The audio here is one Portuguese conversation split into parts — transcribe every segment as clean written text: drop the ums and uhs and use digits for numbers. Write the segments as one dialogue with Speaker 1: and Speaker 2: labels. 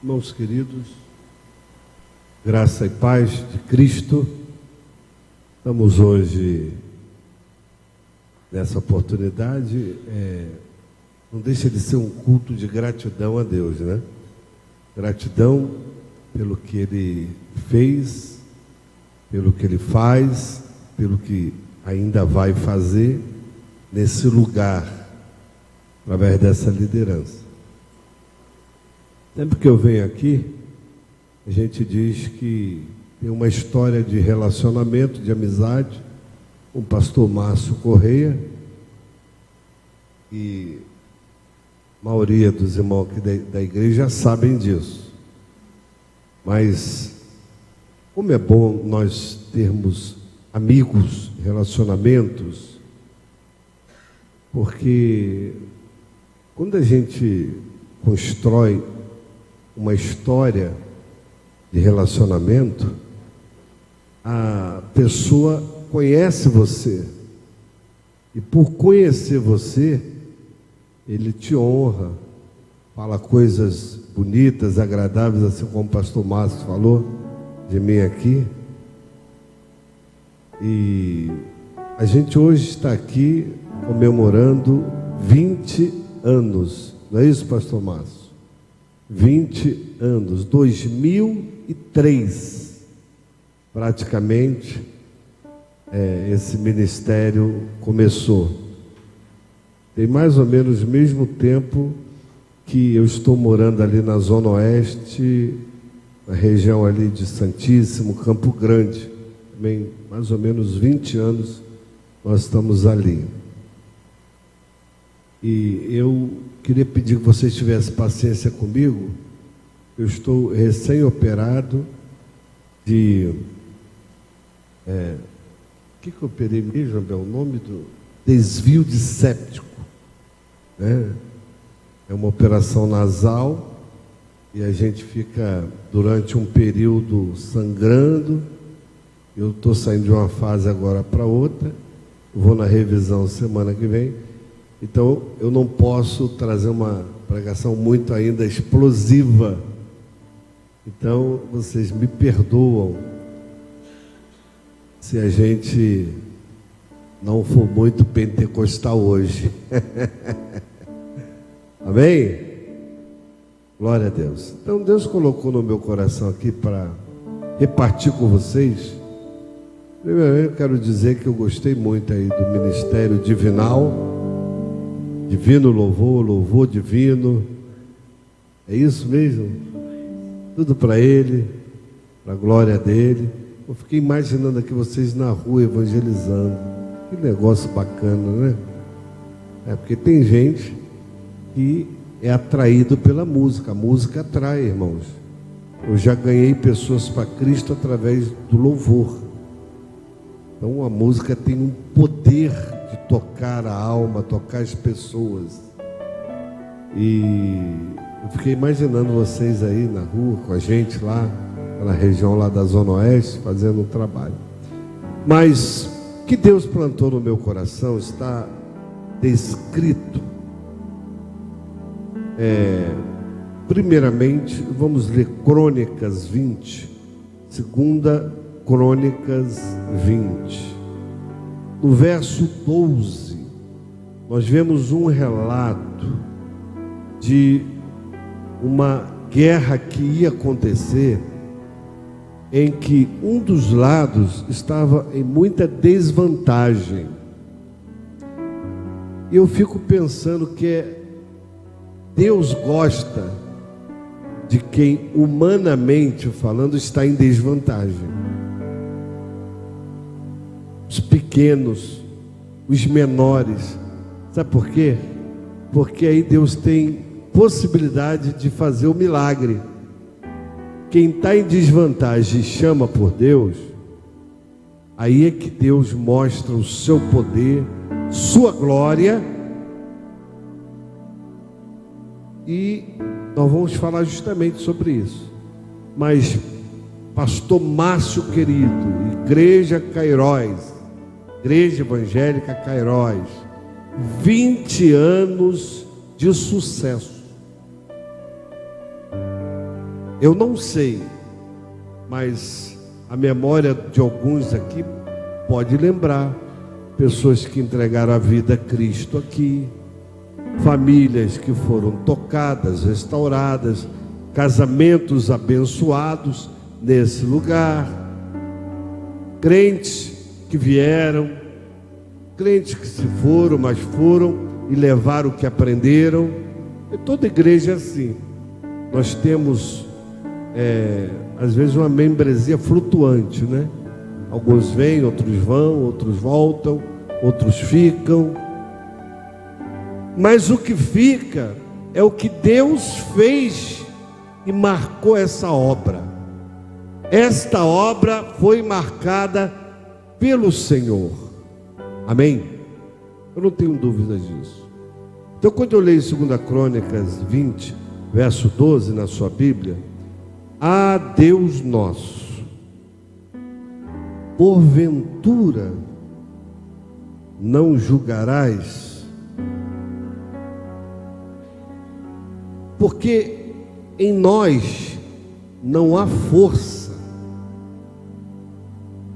Speaker 1: Irmãos queridos, graça e paz de Cristo, estamos hoje nessa oportunidade, não deixa de ser um culto de gratidão a Deus, né? Gratidão pelo que Ele fez, pelo que Ele faz, pelo que ainda vai fazer nesse lugar, através dessa liderança. Sempre que eu venho aqui, a gente diz que tem uma história de relacionamento, de amizade, com o pastor Márcio Correia, e a maioria dos irmãos aqui da igreja sabem disso. Mas como é bom nós termos amigos, relacionamentos, porque quando a gente constrói uma história de relacionamento, a pessoa conhece você, e por conhecer você, ele te honra, fala coisas bonitas, agradáveis, assim como o pastor Márcio falou de mim aqui. E a gente hoje está aqui comemorando 20 anos, não é isso, pastor Márcio? 20 anos, 2003, praticamente, esse ministério começou. Tem mais ou menos o mesmo tempo que eu estou morando ali na Zona Oeste, na região ali de Santíssimo, Campo Grande. Também mais ou menos 20 anos nós estamos ali. E eu queria pedir que vocês tivessem paciência comigo. Eu estou recém-operado de... o que eu operei mesmo, Abel? O nome do desvio de séptico, né? É uma operação nasal e a gente fica durante um período sangrando. Eu estou saindo de uma fase agora para outra. Vou na revisão semana que vem. Então, eu não posso trazer uma pregação muito ainda explosiva. Então, vocês me perdoam se a gente não for muito pentecostal hoje. Amém? Glória a Deus. Então, Deus colocou no meu coração aqui para repartir com vocês. Primeiramente, eu quero dizer que eu gostei muito aí do Ministério Divinal. Divino louvor, louvor divino. É isso mesmo? Tudo para Ele, para a glória dEle. Eu fiquei imaginando aqui vocês na rua evangelizando. Que negócio bacana, né? Porque tem gente que é atraído pela música. A música atrai, irmãos. Eu já ganhei pessoas para Cristo através do louvor. Então a música tem um poder de tocar a alma, tocar as pessoas. E eu fiquei imaginando vocês aí na rua com a gente lá, na região lá da Zona Oeste, fazendo um trabalho. Mas o que Deus plantou no meu coração está descrito. Primeiramente, vamos ler Crônicas 20, segunda Crônicas 20. No verso 12, nós vemos um relato de uma guerra que ia acontecer, em que um dos lados estava em muita desvantagem. E eu fico pensando que Deus gosta de quem, humanamente falando, está em desvantagem. Os pequenos, os menores. Sabe por quê? Porque aí Deus tem possibilidade de fazer o milagre. Quem está em desvantagem e chama por Deus, aí é que Deus mostra o seu poder, sua glória. E nós vamos falar justamente sobre isso. Mas, pastor Márcio querido, Igreja Cairóis, Igreja Evangélica Cairóis, 20 anos de sucesso. Eu não sei, mas a memória de alguns aqui pode lembrar pessoas que entregaram a vida a Cristo aqui, famílias que foram tocadas, restauradas, casamentos abençoados nesse lugar, crentes que vieram, crentes que se foram, mas foram e levaram o que aprenderam. E toda igreja é assim. Nós temos às vezes uma membresia flutuante, né? Alguns vêm, outros vão, outros voltam, outros ficam. Mas o que fica é o que Deus fez e marcou essa obra. Esta obra foi marcada pelo Senhor. Amém? Eu não tenho dúvidas disso. Então, quando eu leio 2 Crônicas 20, verso 12 na sua Bíblia: "Ah, Deus nosso, porventura não julgarás, porque em nós não há força."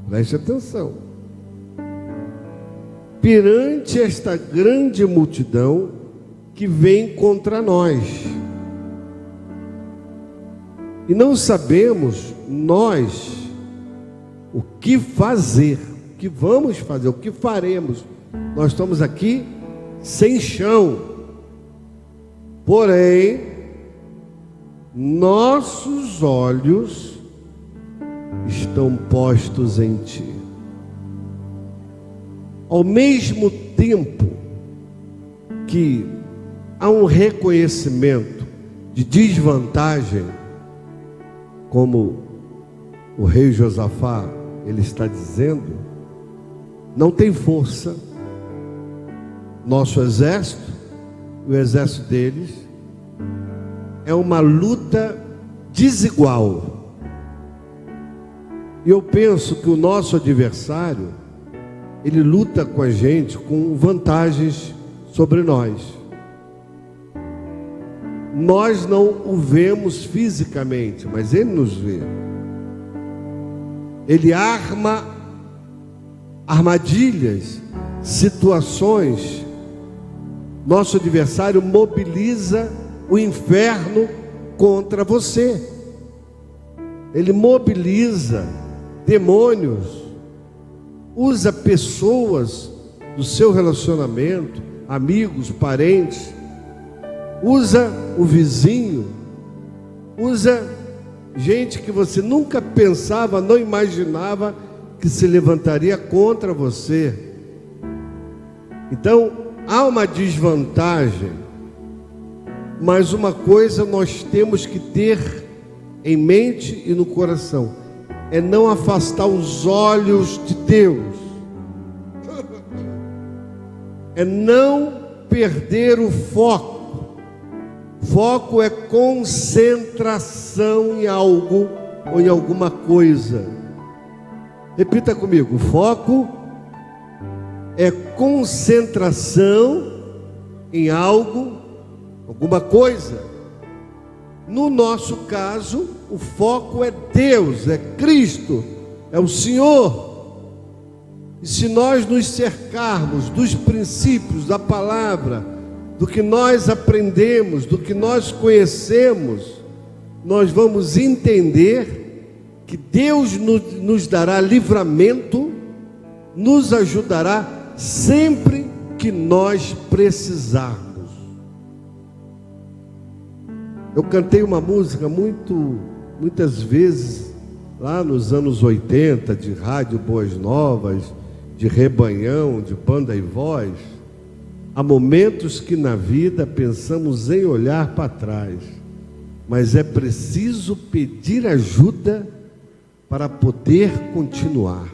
Speaker 1: Preste atenção. "Perante esta grande multidão que vem contra nós, e não sabemos nós o que fazer, o que vamos fazer, o que faremos. Nós estamos aqui sem chão. Porém, nossos olhos estão postos em Ti." Ao mesmo tempo que há um reconhecimento de desvantagem, como o rei Josafá, ele está dizendo, não tem força nosso exército, o exército deles, é uma luta desigual. E eu penso que o nosso adversário, ele luta com a gente com vantagens sobre nós. Nós não o vemos fisicamente, mas ele nos vê. Ele arma armadilhas, situações. Nosso adversário mobiliza o inferno contra você. Ele mobiliza demônios, usa pessoas do seu relacionamento, amigos, parentes, usa o vizinho, usa gente que você nunca pensava, não imaginava que se levantaria contra você. Então, há uma desvantagem, mas uma coisa nós temos que ter em mente e no coração: é não afastar os olhos de Deus, é não perder o foco. Foco é concentração em algo ou em alguma coisa. Repita comigo: foco é concentração em algo, alguma coisa. No nosso caso, o foco é Deus, é Cristo, é o Senhor. E se nós nos cercarmos dos princípios da palavra, do que nós aprendemos, do que nós conhecemos, nós vamos entender que Deus nos dará livramento, nos ajudará sempre que nós precisarmos. Eu cantei uma música muitas vezes, lá nos anos 80, de Rádio Boas Novas, de Rebanhão, de Banda e Voz. Há momentos que na vida pensamos em olhar para trás, mas é preciso pedir ajuda para poder continuar.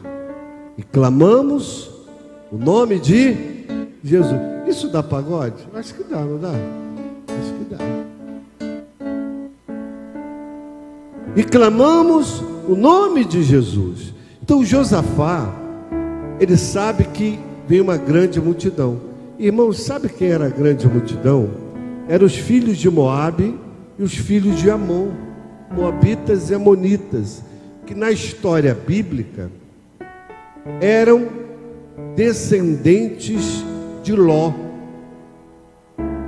Speaker 1: E clamamos o nome de Jesus. Isso dá pagode? Acho que dá, não dá? Acho que dá. E clamamos o nome de Jesus. Então Josafá, ele sabe que vem uma grande multidão. Irmãos, sabe quem era a grande multidão? Eram os filhos de Moabe e os filhos de Amon. moabitas e amonitas, que na história bíblica eram descendentes de Ló.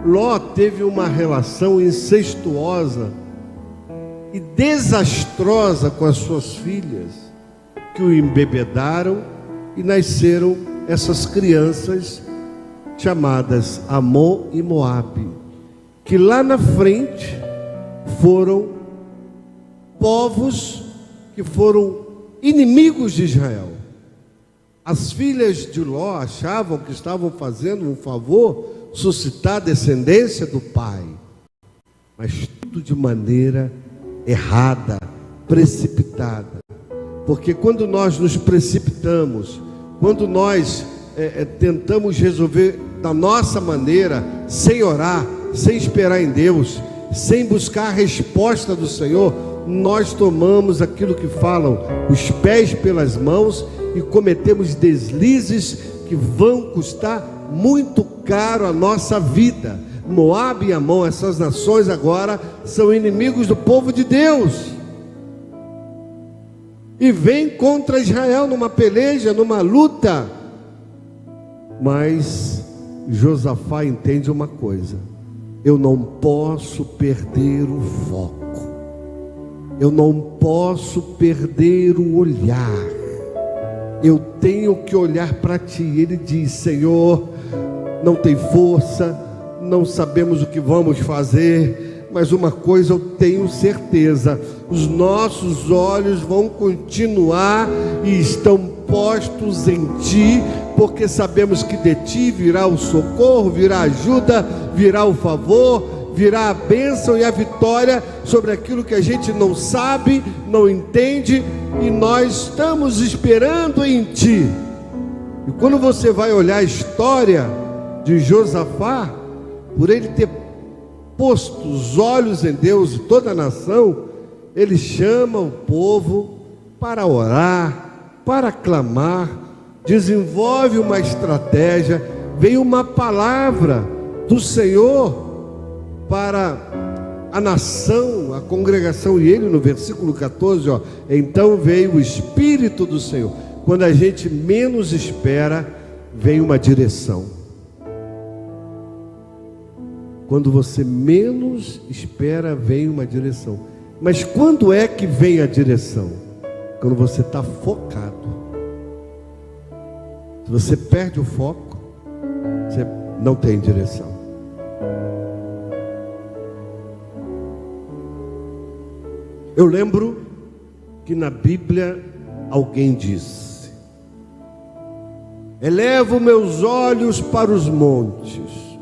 Speaker 1: Ló teve uma relação incestuosa e desastrosa com as suas filhas, que o embebedaram e nasceram essas crianças chamadas Amon e Moabe, que lá na frente foram povos que foram inimigos de Israel. As filhas de Ló achavam que estavam fazendo um favor, suscitar a descendência do pai, mas tudo de maneira errada, precipitada. Porque quando nós nos precipitamos, quando nós tentamos resolver da nossa maneira, sem orar, sem esperar em Deus, sem buscar a resposta do Senhor, nós tomamos aquilo que falam, os pés pelas mãos, e cometemos deslizes que vão custar muito caro a nossa vida. Moabe e Amon, essas nações agora são inimigos do povo de Deus, e vêm contra Israel numa peleja, numa luta. Mas Josafá entende uma coisa: eu não posso perder o foco, eu não posso perder o olhar, eu tenho que olhar para ti. Ele diz: Senhor, não tem força, não sabemos o que vamos fazer, mas uma coisa eu tenho certeza: os nossos olhos vão continuar e estão postos em ti, porque sabemos que de ti virá o socorro, virá a ajuda, virá o favor, virá a bênção e a vitória sobre aquilo que a gente não sabe, não entende, e nós estamos esperando em ti. E quando você vai olhar a história de Josafá, por ele ter posto os olhos em Deus e toda a nação, ele chama o povo para orar, para clamar, desenvolve uma estratégia, vem uma palavra do Senhor para a nação, a congregação, e ele no versículo 14, então veio o Espírito do Senhor. Quando a gente menos espera, vem uma direção. Quando você menos espera, vem uma direção. Mas quando é que vem a direção? Quando você está focado. Se você perde o foco, você não tem direção. Eu lembro que na Bíblia alguém disse: elevo meus olhos para os montes.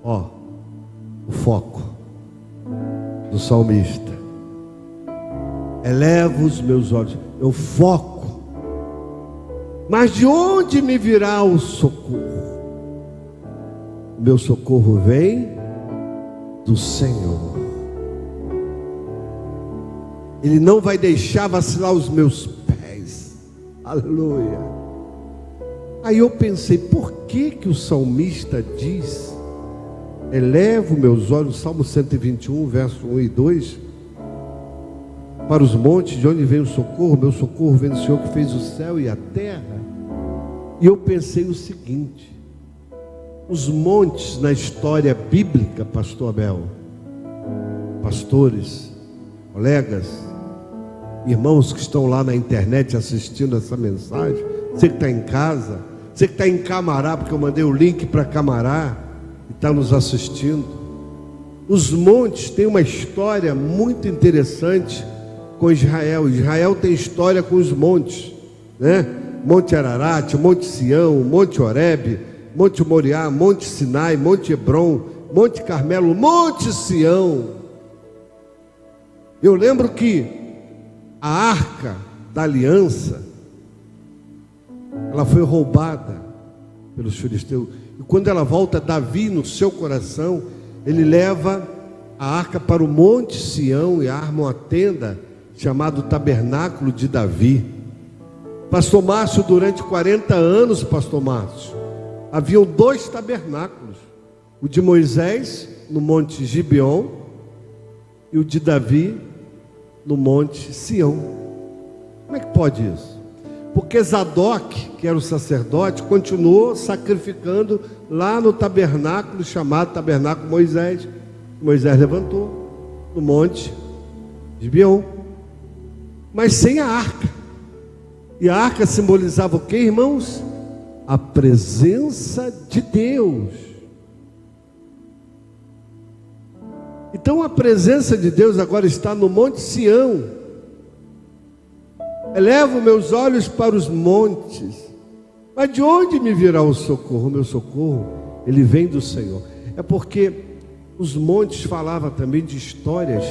Speaker 1: O foco do salmista. Elevo os meus olhos, eu foco. Mas de onde me virá o socorro? O meu socorro vem do Senhor. Ele não vai deixar vacilar os meus pés. Aleluia. Aí eu pensei, por que o salmista diz: elevo meus olhos, Salmo 121, verso 1 e 2, para os montes, de onde vem o socorro? Meu socorro vem do Senhor que fez o céu e a terra. E eu pensei o seguinte: os montes na história bíblica, pastor Abel, pastores, colegas, irmãos que estão lá na internet assistindo essa mensagem, você que está em casa, você que está em Camará, porque eu mandei o link para Camará e está nos assistindo. Os montes têm uma história muito interessante com Israel. Israel tem história com os montes, né? Monte Ararat, Monte Sião, Monte Horebe, Monte Moriá, Monte Sinai, Monte Hebron, Monte Carmelo, Monte Sião. Eu lembro que a arca da aliança, ela foi roubada pelos filisteus, e quando ela volta, Davi no seu coração, ele leva a arca para o Monte Sião e arma uma tenda chamado Tabernáculo de Davi. Pastor Márcio, durante 40 anos, pastor Márcio, haviam 2 tabernáculos: o de Moisés no Monte Gibeon e o de Davi no monte Sião. Como é que pode isso? Porque Zadok, que era o sacerdote, continuou sacrificando lá no tabernáculo, chamado tabernáculo Moisés. Moisés levantou no monte de Gibeon, mas sem a arca. E a arca simbolizava o que, irmãos? A presença de Deus. Então a presença de Deus agora está no monte Sião. Elevo meus olhos para os montes, mas de onde me virá o socorro? O meu socorro, ele vem do Senhor. É porque os montes falavam também de histórias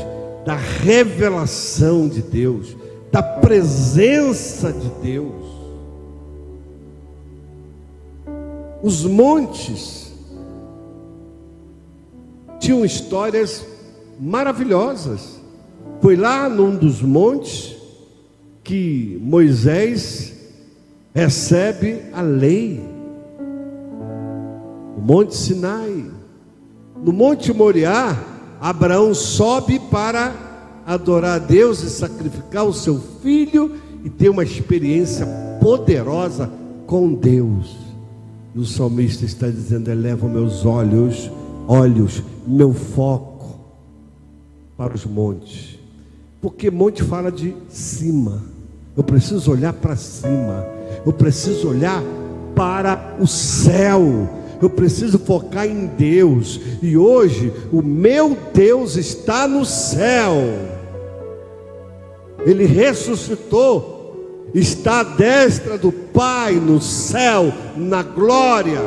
Speaker 1: da revelação de Deus, da presença de Deus. Os montes tinham histórias maravilhosas. Foi lá num dos montes que Moisés recebe a lei, o Monte Sinai. No Monte Moriá, Abraão sobe para adorar a Deus e sacrificar o seu filho e ter uma experiência poderosa com Deus. E o salmista está dizendo: eleva meus olhos, meu foco para os montes, porque monte fala de cima. Eu preciso olhar para cima, eu preciso olhar para o céu, eu preciso focar em Deus. E hoje o meu Deus está no céu, Ele ressuscitou, está à destra do Pai no céu, na glória.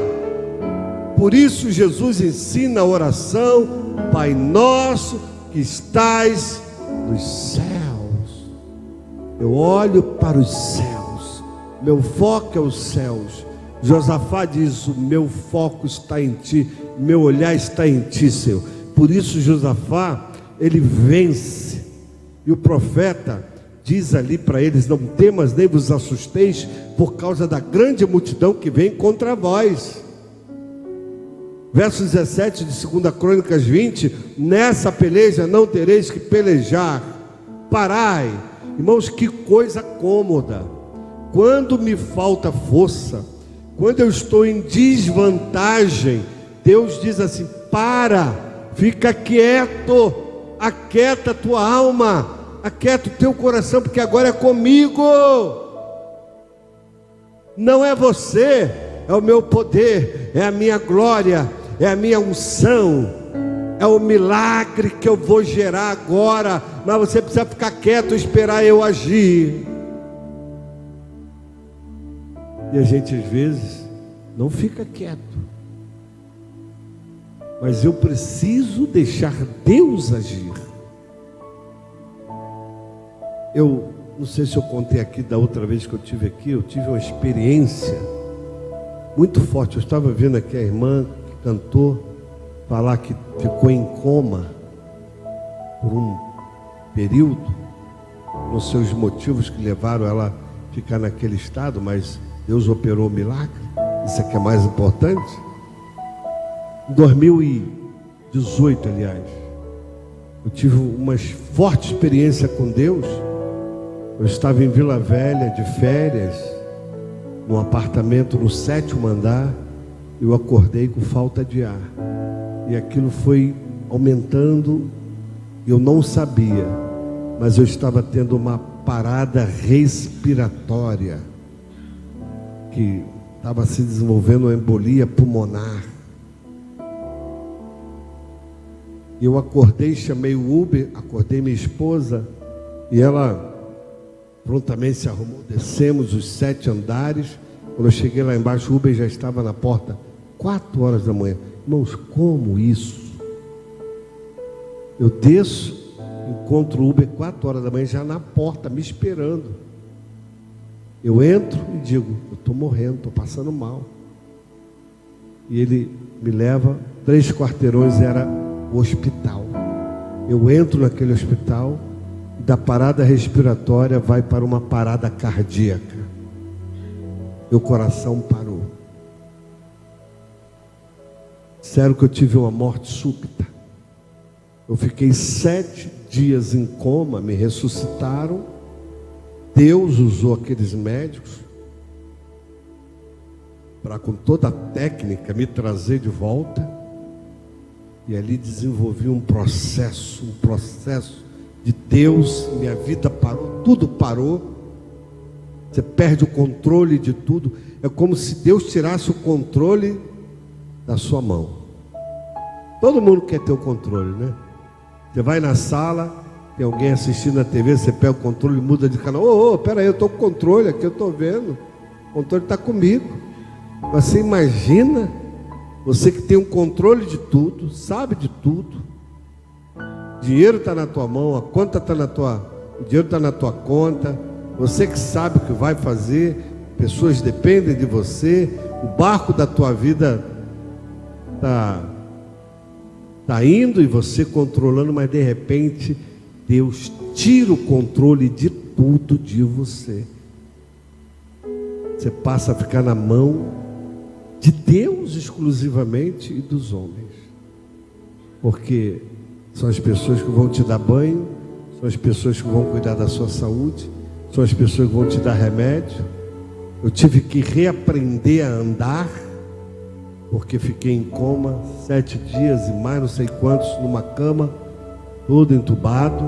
Speaker 1: Por isso Jesus ensina a oração: Pai nosso que estais nos céus. Eu olho para os céus, meu foco é os céus. Josafá diz: o meu foco está em ti, meu olhar está em ti, Senhor. Por isso Josafá, ele vence. E o profeta diz ali para eles: não temas nem vos assusteis, por causa da grande multidão que vem contra vós. Verso 17 de 2 Crônicas 20: nessa peleja não tereis que pelejar, parai. Irmãos, que coisa cômoda. Quando me falta força, quando eu estou em desvantagem, Deus diz assim: para, fica quieto, aquieta a tua alma, aquieta o teu coração, porque agora é comigo. Não é você, é o meu poder, é a minha glória, é a minha unção, é o milagre que eu vou gerar agora. Mas você precisa ficar quieto e esperar eu agir. E a gente às vezes não fica quieto, mas eu preciso deixar Deus agir. Eu não sei se eu contei aqui da outra vez que eu tive aqui, eu tive uma experiência muito forte. Eu estava vendo aqui a irmã que cantou falar que ficou em coma por um período, não sei os motivos que levaram ela a ficar naquele estado, mas Deus operou o milagre. Isso aqui é mais importante. Em 2018, aliás, eu tive uma forte experiência com Deus. Eu estava em Vila Velha de férias, num apartamento no 7º andar. Eu acordei com falta de ar, e aquilo foi aumentando. Eu não sabia, mas eu estava tendo uma parada respiratória, que estava se desenvolvendo uma embolia pulmonar. Eu acordei, chamei o Uber, acordei minha esposa, e ela prontamente se arrumou. Descemos os 7 andares. Quando eu cheguei lá embaixo, o Uber já estava na porta, 4 horas da manhã. Irmãos, como isso? Eu desço, encontro o Uber 4 horas da manhã, já na porta, me esperando. Eu entro e digo: eu estou morrendo, estou passando mal. E ele me leva, 3 quarteirões era o hospital. Eu entro naquele hospital, da parada respiratória vai para uma parada cardíaca. Meu coração parou. Disseram que eu tive uma morte súbita. Eu fiquei 7 dias em coma, me ressuscitaram. Deus usou aqueles médicos para, com toda a técnica, me trazer de volta. E ali desenvolvi um processo de Deus. Minha vida parou, tudo parou. Você perde o controle de tudo. É como se Deus tirasse o controle da sua mão. Todo mundo quer ter o controle, né? Você vai na sala, tem alguém assistindo na TV, você pega o controle e muda de canal. Ô, peraí, eu estou com o controle aqui, eu estou vendo. O controle está comigo. Você imagina, você que tem um controle de tudo, sabe de tudo. O dinheiro está na tua mão, a conta está o dinheiro está na tua conta. Você que sabe o que vai fazer, pessoas dependem de você, o barco da tua vida está indo e você controlando, mas de repente Deus tira o controle de tudo de você. Você passa a ficar na mão de Deus exclusivamente e dos homens, porque são as pessoas que vão te dar banho, são as pessoas que vão cuidar da sua saúde, são as pessoas que vão te dar remédio. Eu tive que reaprender a andar, porque fiquei em coma 7 dias e mais não sei quantos, numa cama, todo entubado,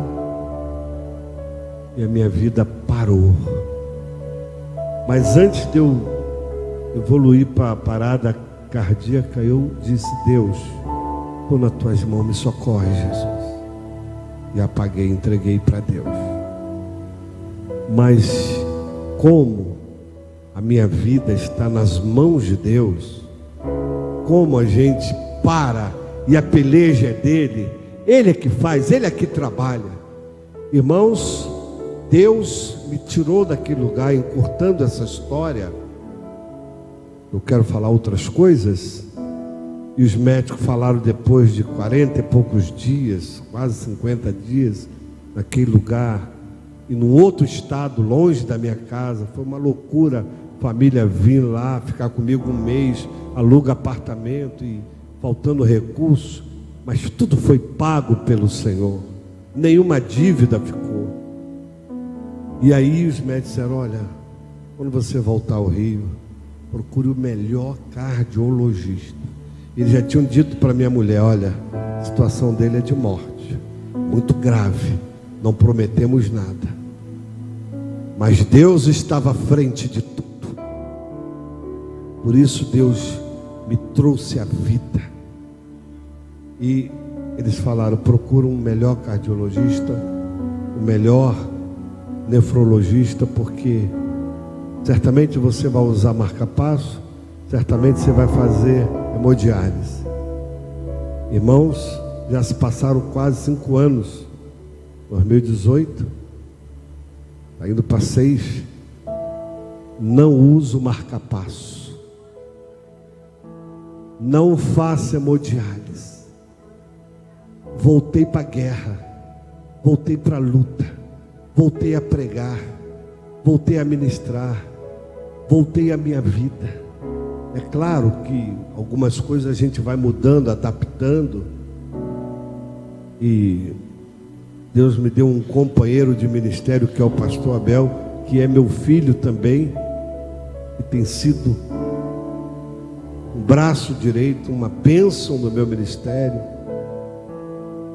Speaker 1: e a minha vida parou. Mas antes de eu evoluir para a parada cardíaca, eu disse: Deus, estou nas tuas mãos, me socorre, Jesus. E apaguei, entreguei para Deus. Mas como a minha vida está nas mãos de Deus, como a gente para e a peleja é dele, ele é que faz, ele é que trabalha. Irmãos, Deus me tirou daquele lugar, encurtando essa história. Eu quero falar outras coisas. E os médicos falaram, depois de 40 e poucos dias, quase 50 dias, naquele lugar, e num outro estado, longe da minha casa. Foi uma loucura, família vir lá, ficar comigo 1 mês, aluga apartamento e faltando recurso, mas tudo foi pago pelo Senhor, nenhuma dívida ficou. E aí os médicos disseram: olha, quando você voltar ao Rio, procure o melhor cardiologista. Eles já tinham dito para minha mulher: olha, a situação dele é de morte, muito grave, não prometemos nada, mas Deus estava à frente de tudo. Por isso Deus me trouxe a vida. E eles falaram: procura um melhor cardiologista, o melhor nefrologista, porque certamente você vai usar marca-passo, certamente você vai fazer hemodiálise. Irmãos, já se passaram quase 5 anos. 2018, está indo para 6. Não uso marca-passo, não faço hemodiálise. Voltei para a guerra, voltei para a luta, voltei a pregar, voltei a ministrar, voltei à minha vida. É claro que algumas coisas a gente vai mudando, adaptando. E Deus me deu um companheiro de ministério, que é o pastor Abel, que é meu filho também, e tem sido um braço direito, uma bênção no meu ministério.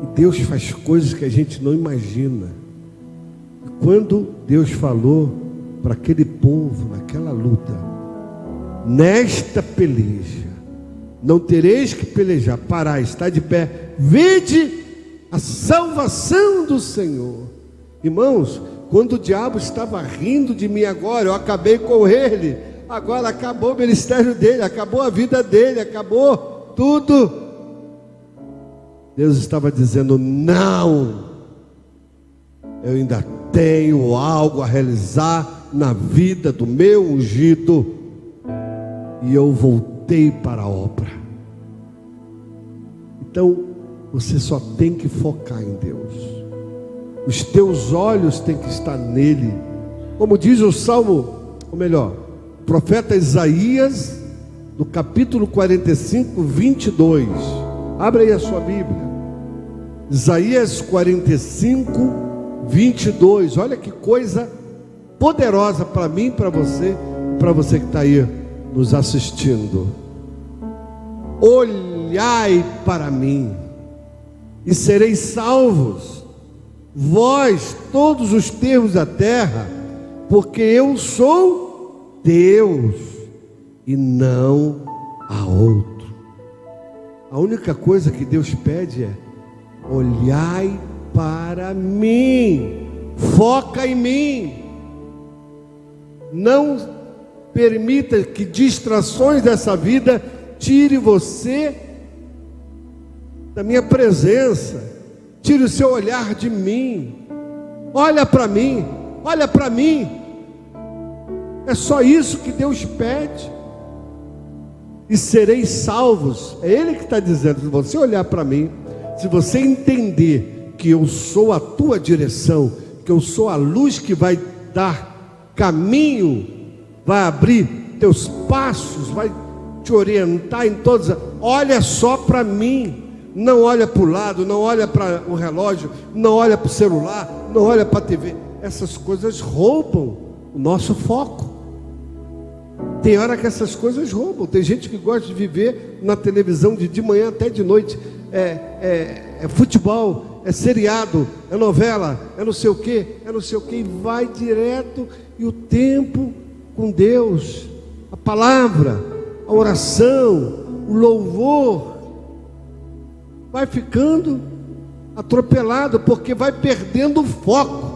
Speaker 1: E Deus faz coisas que a gente não imagina. E quando Deus falou para aquele povo, naquela luta: nesta peleja não tereis que pelejar, parai, está de pé, vede a salvação do Senhor. Irmãos, quando o diabo estava rindo de mim agora, eu acabei com ele, agora acabou o ministério dele, acabou a vida dele, acabou tudo. Deus estava dizendo: não, eu ainda tenho algo a realizar na vida do meu ungido. E eu voltei para a obra. Então, você só tem que focar em Deus. Os teus olhos têm que estar nele. Como diz o Salmo, ou melhor, o profeta Isaías, no capítulo 45, 22. Abra aí a sua Bíblia. Isaías 45, 22. Olha que coisa poderosa para mim e para você que está aí nos assistindo. Olhai para mim e sereis salvos, vós todos os termos da terra, porque eu sou Deus e não há outro. A única coisa que Deus pede é: olhai para mim, foca em mim. Não permita que distrações dessa vida tire você da minha presença, tire o seu olhar de mim. Olha para mim, olha para mim. É só isso que Deus pede. E sereis salvos. É Ele que está dizendo: se você olhar para mim, se você entender que eu sou a tua direção, que eu sou a luz que vai dar caminho, vai abrir teus passos, vai te orientar em todas. Olha só para mim. Não olha para o lado, não olha para o relógio, não olha para o celular, não olha para a TV. Essas coisas roubam o nosso foco. Tem hora que essas coisas roubam. Tem gente que gosta de viver na televisão de manhã até de noite. É futebol, é seriado, é novela, é não sei o que, e vai direto. E o tempo com Deus, a palavra, a oração, o louvor, vai ficando atropelado, porque vai perdendo o foco.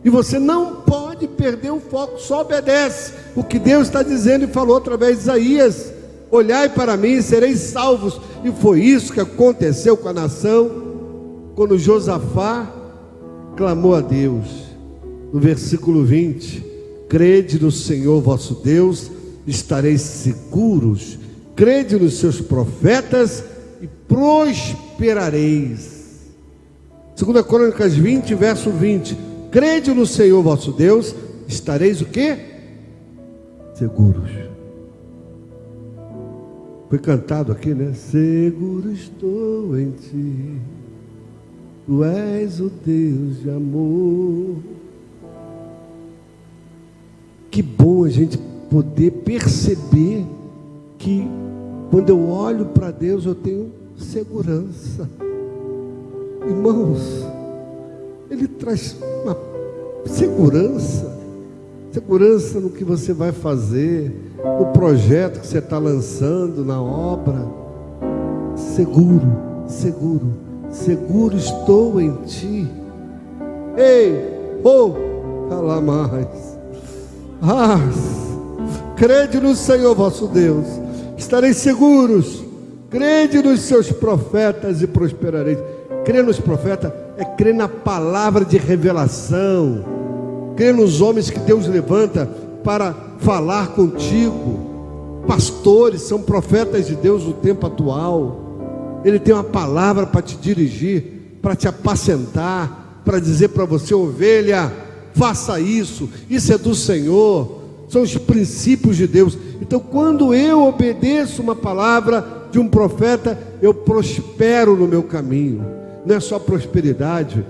Speaker 1: E você não pode perder o foco, só obedece o que Deus está dizendo e falou através de Isaías: olhai para mim e sereis salvos. E foi isso que aconteceu com a nação, quando Josafá clamou a Deus. No versículo 20: crede no Senhor vosso Deus, estareis seguros, crede nos seus profetas e prosperareis. 2 Crônicas 20, verso 20: crede no Senhor vosso Deus, estareis o quê? Seguros. Foi cantado aqui, né? Seguro estou em ti, tu és o Deus de amor. Que bom a gente poder perceber que quando eu olho para Deus eu tenho segurança. Irmãos, Ele traz uma segurança no que você vai fazer, no projeto que você está lançando, na obra. Seguro estou em ti. Ei, fala mais. Crede no Senhor vosso Deus, estareis seguros, crede nos seus profetas e prosperareis. Crer nos profetas é crer na palavra de revelação, crer nos homens que Deus levanta para falar contigo. Pastores são profetas de Deus no tempo atual. Ele tem uma palavra para te dirigir, para te apacentar, para dizer para você: ovelha, faça isso, isso é do Senhor. São os princípios de Deus. Então, quando eu obedeço uma palavra de um profeta, eu prospero no meu caminho. Não é só prosperidade,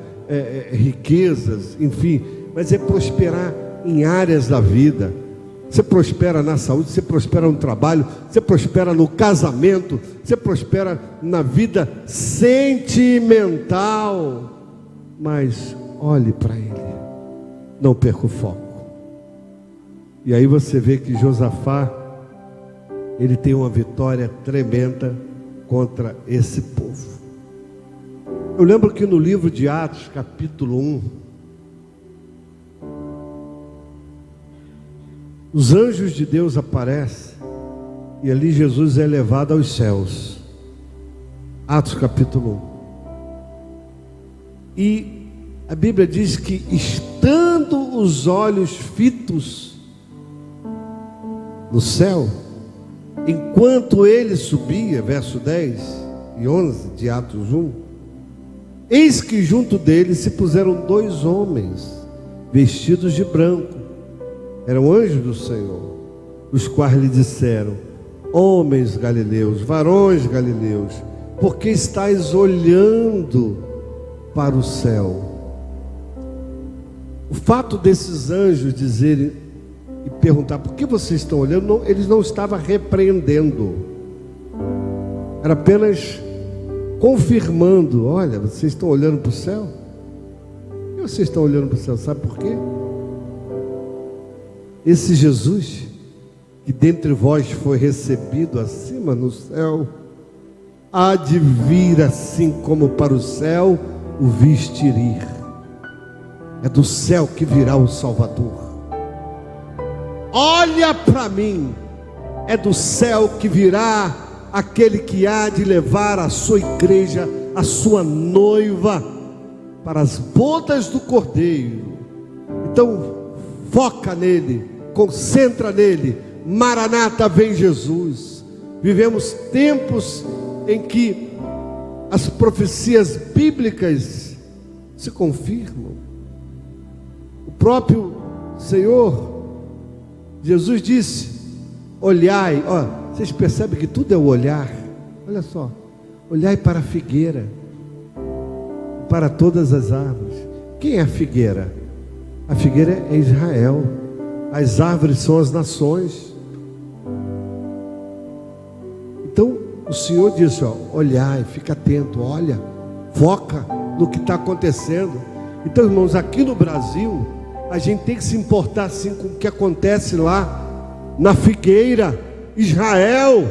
Speaker 1: riquezas, enfim, mas é prosperar em áreas da vida. Você prospera na saúde, você prospera no trabalho, você prospera no casamento, você prospera na vida sentimental. Mas olhe para Ele, não perca o foco. E aí você vê que Josafá, ele tem uma vitória tremenda contra esse povo. Eu lembro que no livro de Atos, capítulo 1, os anjos de Deus aparecem e ali Jesus é levado aos céus. Atos capítulo 1. E a Bíblia diz que, estando os olhos fitos no céu, enquanto ele subia, verso 10 e 11 de Atos 1, eis que junto dele se puseram 2 homens vestidos de branco, eram anjos do Senhor, os quais lhe disseram: homens galileus, varões galileus, por que estáis olhando para o céu. O fato desses anjos dizerem e perguntar por que vocês estão olhando, não, eles não estavam repreendendo, era apenas confirmando: olha, vocês estão olhando para o céu? E vocês estão olhando para o céu, sabe por quê? Esse Jesus, que dentre vós foi recebido acima no céu, há de vir assim como para o céu o viste ir. É do céu que virá o Salvador. Olha para mim, é do céu que virá aquele que há de levar a sua igreja, a sua noiva, para as bodas do Cordeiro. Então, foca nele, concentra nele. Maranata, vem Jesus. Vivemos tempos em que as profecias bíblicas se confirmam. O próprio Senhor Jesus disse: olhai, ó, vocês percebem que tudo é o olhar. Olha só, olhai para a figueira, para todas as árvores. Quem é a figueira? A figueira é Israel. As árvores são as nações. Então o Senhor disse: ó, olhai, fica atento, olha, foca no que está acontecendo. Então, irmãos, aqui no Brasil, a gente tem que se importar sim com o que acontece lá na figueira, Israel.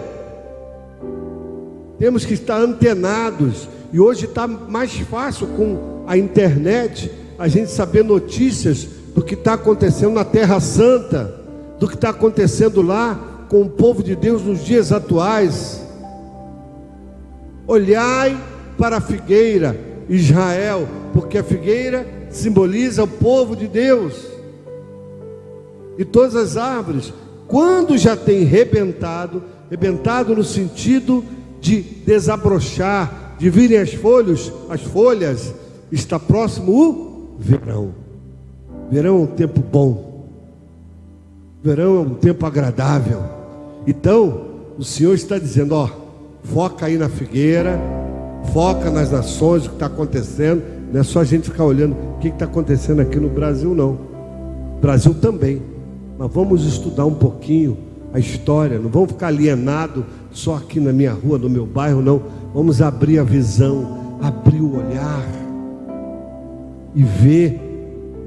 Speaker 1: Temos que estar antenados. E hoje está mais fácil com a internet a gente saber notícias do que está acontecendo na Terra Santa, do que está acontecendo lá com o povo de Deus nos dias atuais. Olhai para a figueira, Israel, porque a figueira simboliza o povo de Deus. E todas as árvores, quando já tem rebentado no sentido de desabrochar, de virem as folhas, está próximo o verão. Verão é um tempo bom, verão é um tempo agradável. Então o Senhor está dizendo: ó, foca aí na figueira, foca nas nações, o que está acontecendo. Não é só a gente ficar olhando o que está acontecendo aqui no Brasil, não. Brasil também. Mas vamos estudar um pouquinho a história. Não vamos ficar alienado só aqui na minha rua, no meu bairro, não. Vamos abrir a visão, abrir o olhar e ver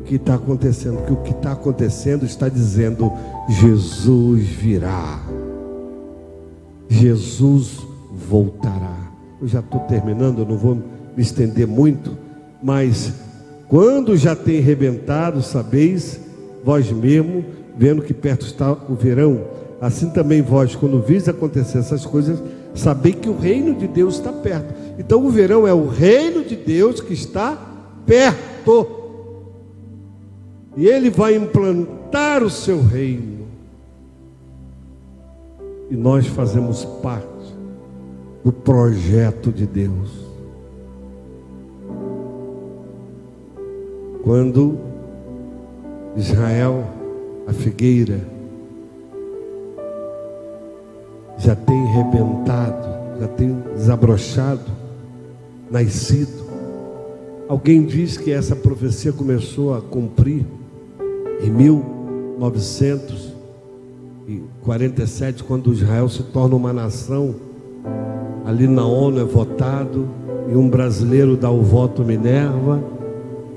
Speaker 1: o que está acontecendo. Porque o que está acontecendo está dizendo: Jesus virá, Jesus voltará. Eu já estou terminando, eu não vou me estender muito. Mas quando já tem rebentado, sabeis vós mesmo, vendo que perto está o verão, assim também vós, quando vis acontecer essas coisas, sabei que o reino de Deus está perto. Então o verão é o reino de Deus que está perto, e Ele vai implantar o seu reino, e nós fazemos parte do projeto de Deus. Quando Israel, a figueira, já tem rebentado, já tem desabrochado, nascido, alguém diz que essa profecia começou a cumprir em 1947, quando Israel se torna uma nação. Ali na ONU é votado, e um brasileiro dá o voto Minerva.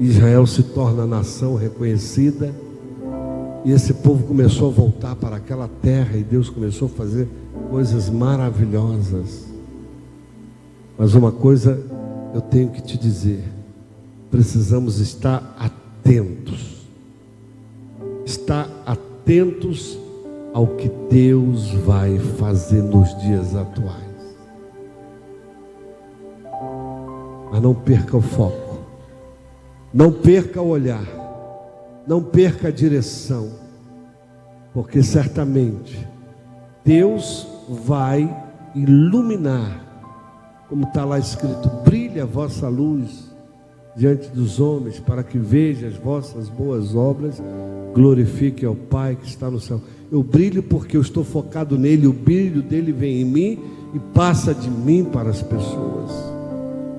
Speaker 1: Israel se torna nação reconhecida, e esse povo começou a voltar para aquela terra, e Deus começou a fazer coisas maravilhosas. Mas uma coisa eu tenho que te dizer: precisamos estar atentos, ao que Deus vai fazer nos dias atuais. Mas não perca o foco, não perca o olhar, não perca a direção, porque certamente Deus vai iluminar, como está lá escrito: brilha a vossa luz diante dos homens, para que vejam as vossas boas obras, glorifique ao Pai que está no céu. Eu brilho porque eu estou focado nele, o brilho dele vem em mim e passa de mim para as pessoas.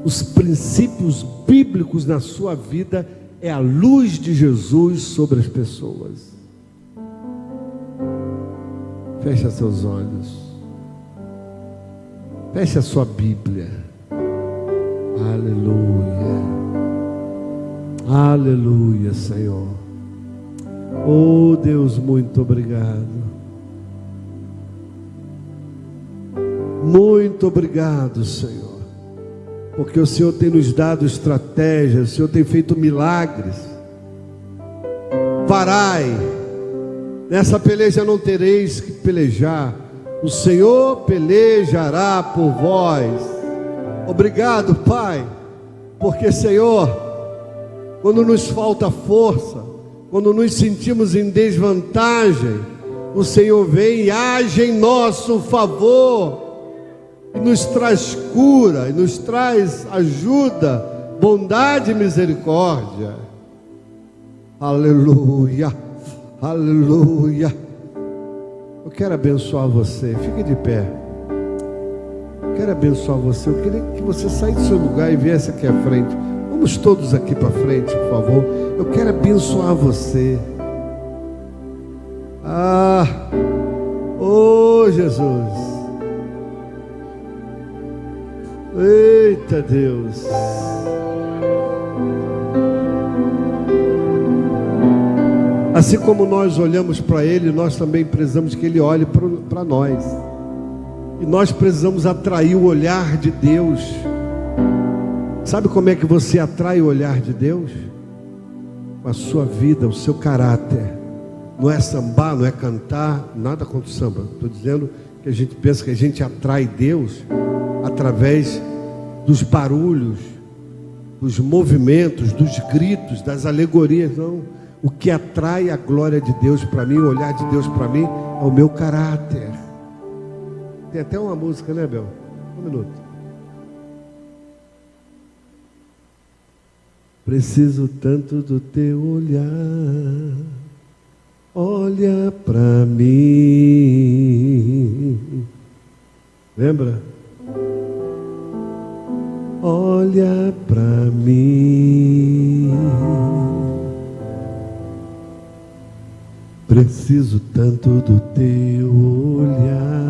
Speaker 1: os princípios bíblicos na sua vida é a luz de Jesus sobre as pessoas. Feche seus olhos. Feche a sua Bíblia. Aleluia. Aleluia, Senhor. Oh Deus, muito obrigado. Muito obrigado, Senhor. Porque o Senhor tem nos dado estratégias, o Senhor tem feito milagres. Parai, nessa peleja não tereis que pelejar, o Senhor pelejará por vós. Obrigado, Pai, porque, Senhor, quando nos falta força, quando nos sentimos em desvantagem, o Senhor vem e age em nosso favor, e nos traz cura, e nos traz ajuda, bondade e misericórdia. Aleluia, aleluia. Eu quero abençoar você, fique de pé. Eu quero abençoar você. Eu queria que você saísse do seu lugar e viesse aqui à frente. Vamos todos aqui para frente, por favor. Eu quero abençoar você. Oh Jesus. Eita Deus. Assim como nós olhamos para Ele, nós também precisamos que Ele olhe para nós. E nós precisamos atrair o olhar de Deus. Sabe como é que você atrai o olhar de Deus? Com a sua vida, o seu caráter. Não é sambar, não é cantar, nada contra o samba. Estou dizendo que a gente pensa que a gente atrai Deus através dos barulhos, dos movimentos, dos gritos, das alegorias. Não. O que atrai a glória de Deus para mim, o olhar de Deus para mim, é o meu caráter. Tem até uma música, né, Bel? Um minuto. Preciso tanto do teu olhar, olha para mim. Lembra? Olha para mim. Preciso tanto do teu olhar.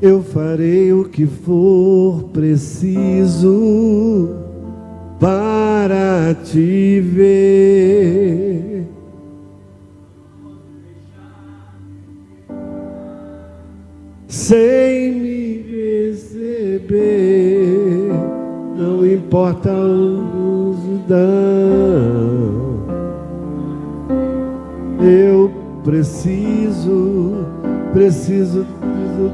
Speaker 1: Eu farei o que for preciso para te ver. Sem me receber, não importa os dão. Eu preciso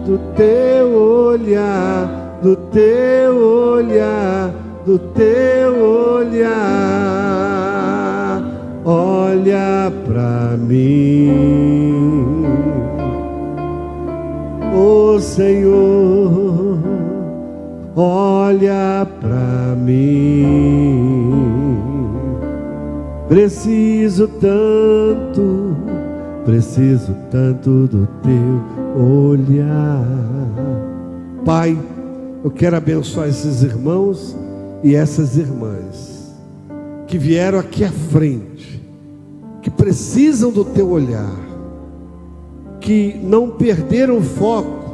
Speaker 1: do teu olhar, do teu olhar, do teu olhar. Olha pra mim, oh Senhor, olha pra mim. Preciso tanto do teu olhar. Pai, eu quero abençoar esses irmãos e essas irmãs que vieram aqui à frente, que precisam do teu olhar, que não perderam o foco,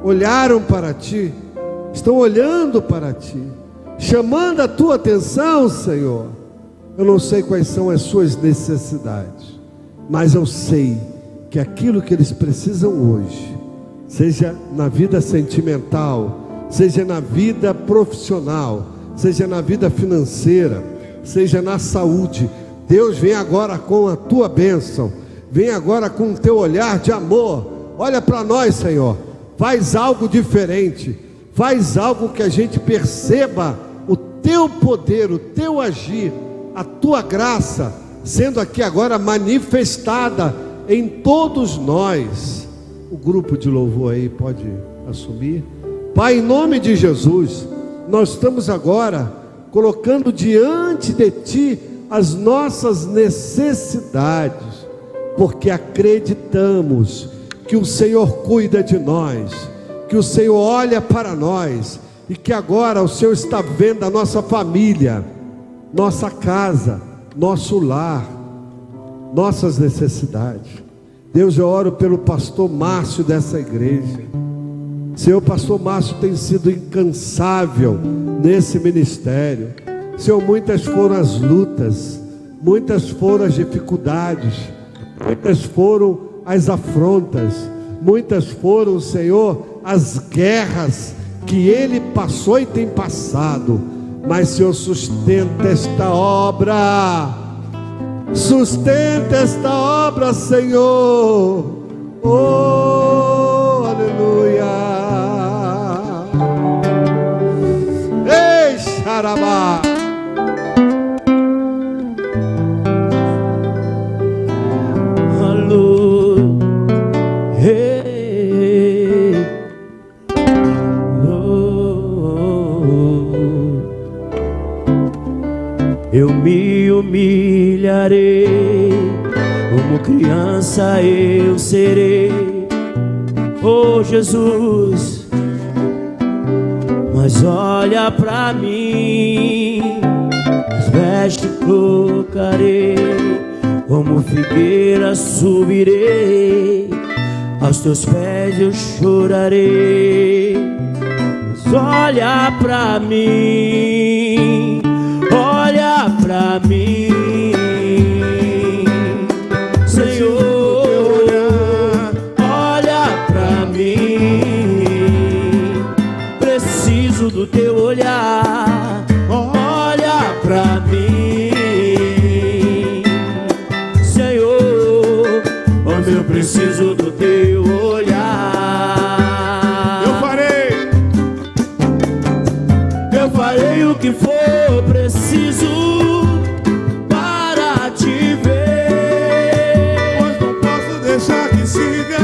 Speaker 1: olharam para ti, estão olhando para ti, chamando a tua atenção, Senhor. Eu não sei quais são as suas necessidades, mas eu sei que aquilo que eles precisam hoje, seja na vida sentimental, seja na vida profissional, seja na vida financeira, seja na saúde, Deus vem agora com a tua bênção, vem agora com o teu olhar de amor. Olha para nós, Senhor, faz algo diferente, faz algo que a gente perceba o teu poder, o teu agir, a tua graça sendo aqui agora manifestada em todos nós. O grupo de louvor aí pode assumir. Pai, em nome de Jesus, nós estamos agora colocando diante de ti as nossas necessidades, porque acreditamos que o Senhor cuida de nós, que o Senhor olha para nós e que agora o Senhor está vendo a nossa família, nossa casa, nosso lar, nossas necessidades. Deus, eu oro pelo pastor Márcio dessa igreja. Senhor, o pastor Márcio tem sido incansável nesse ministério. Senhor, muitas foram as lutas, muitas foram as dificuldades, muitas foram as afrontas, muitas foram, Senhor, as guerras que ele passou e tem passado. Mas, Senhor, sustenta esta obra, sustenta esta obra, Senhor. Oh, aleluia. Ei, Xarabá.
Speaker 2: Alô, hey, eu me humilharei, como criança eu serei, oh Jesus. Mas olha pra mim, as vestes colocarei, como figueira subirei, aos teus pés eu chorarei. Mas olha pra mim, olha pra mim, Senhor, olha pra mim, preciso do teu olhar, olha pra mim, Senhor, onde eu preciso do teu olhar. Eu farei o que for preciso para te ver,
Speaker 3: pois não posso deixar que siga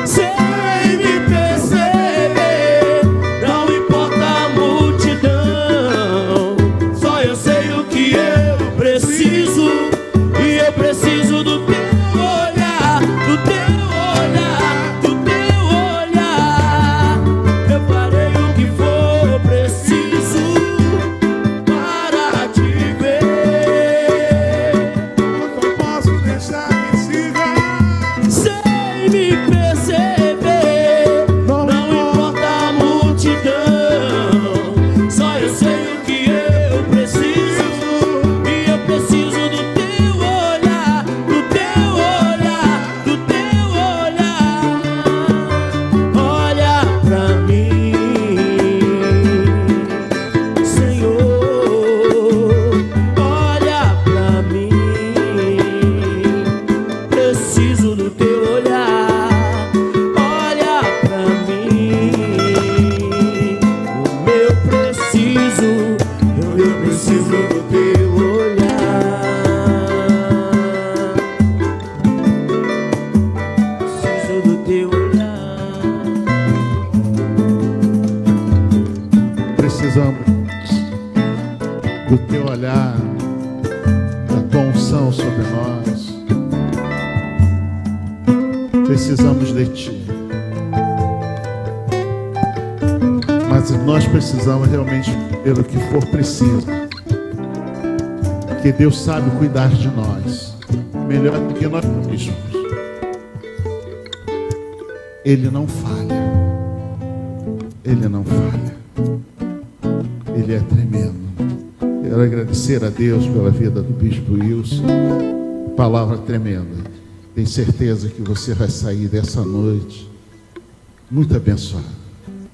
Speaker 2: sem me perceber. Não importa a multidão, só eu sei o que eu preciso, e eu preciso do teu olhar, do teu olhar, do teu olhar. Eu farei o que for preciso para te ver,
Speaker 3: pois não posso deixar que siga
Speaker 2: sem me perceber. Não importa a multidão, só eu sei o que eu preciso, e eu preciso do teu olhar, do teu olhar, do teu olhar. Olha pra mim, Senhor, olha pra mim, preciso do teu olhar, olha pra mim, o meu preciso, eu preciso do teu olhar, preciso do teu olhar.
Speaker 3: Precisamos do teu olhar, da tua unção sobre nós. Precisamos de ti. Mas nós precisamos realmente pelo que for preciso. Porque Deus sabe cuidar de nós melhor do que nós mesmos. Ele não falha. Ele não falha. Ele é tremendo. Quero agradecer a Deus pela vida do Bispo Wilson. Palavra tremenda. Tenho certeza que você vai sair dessa noite muito abençoado.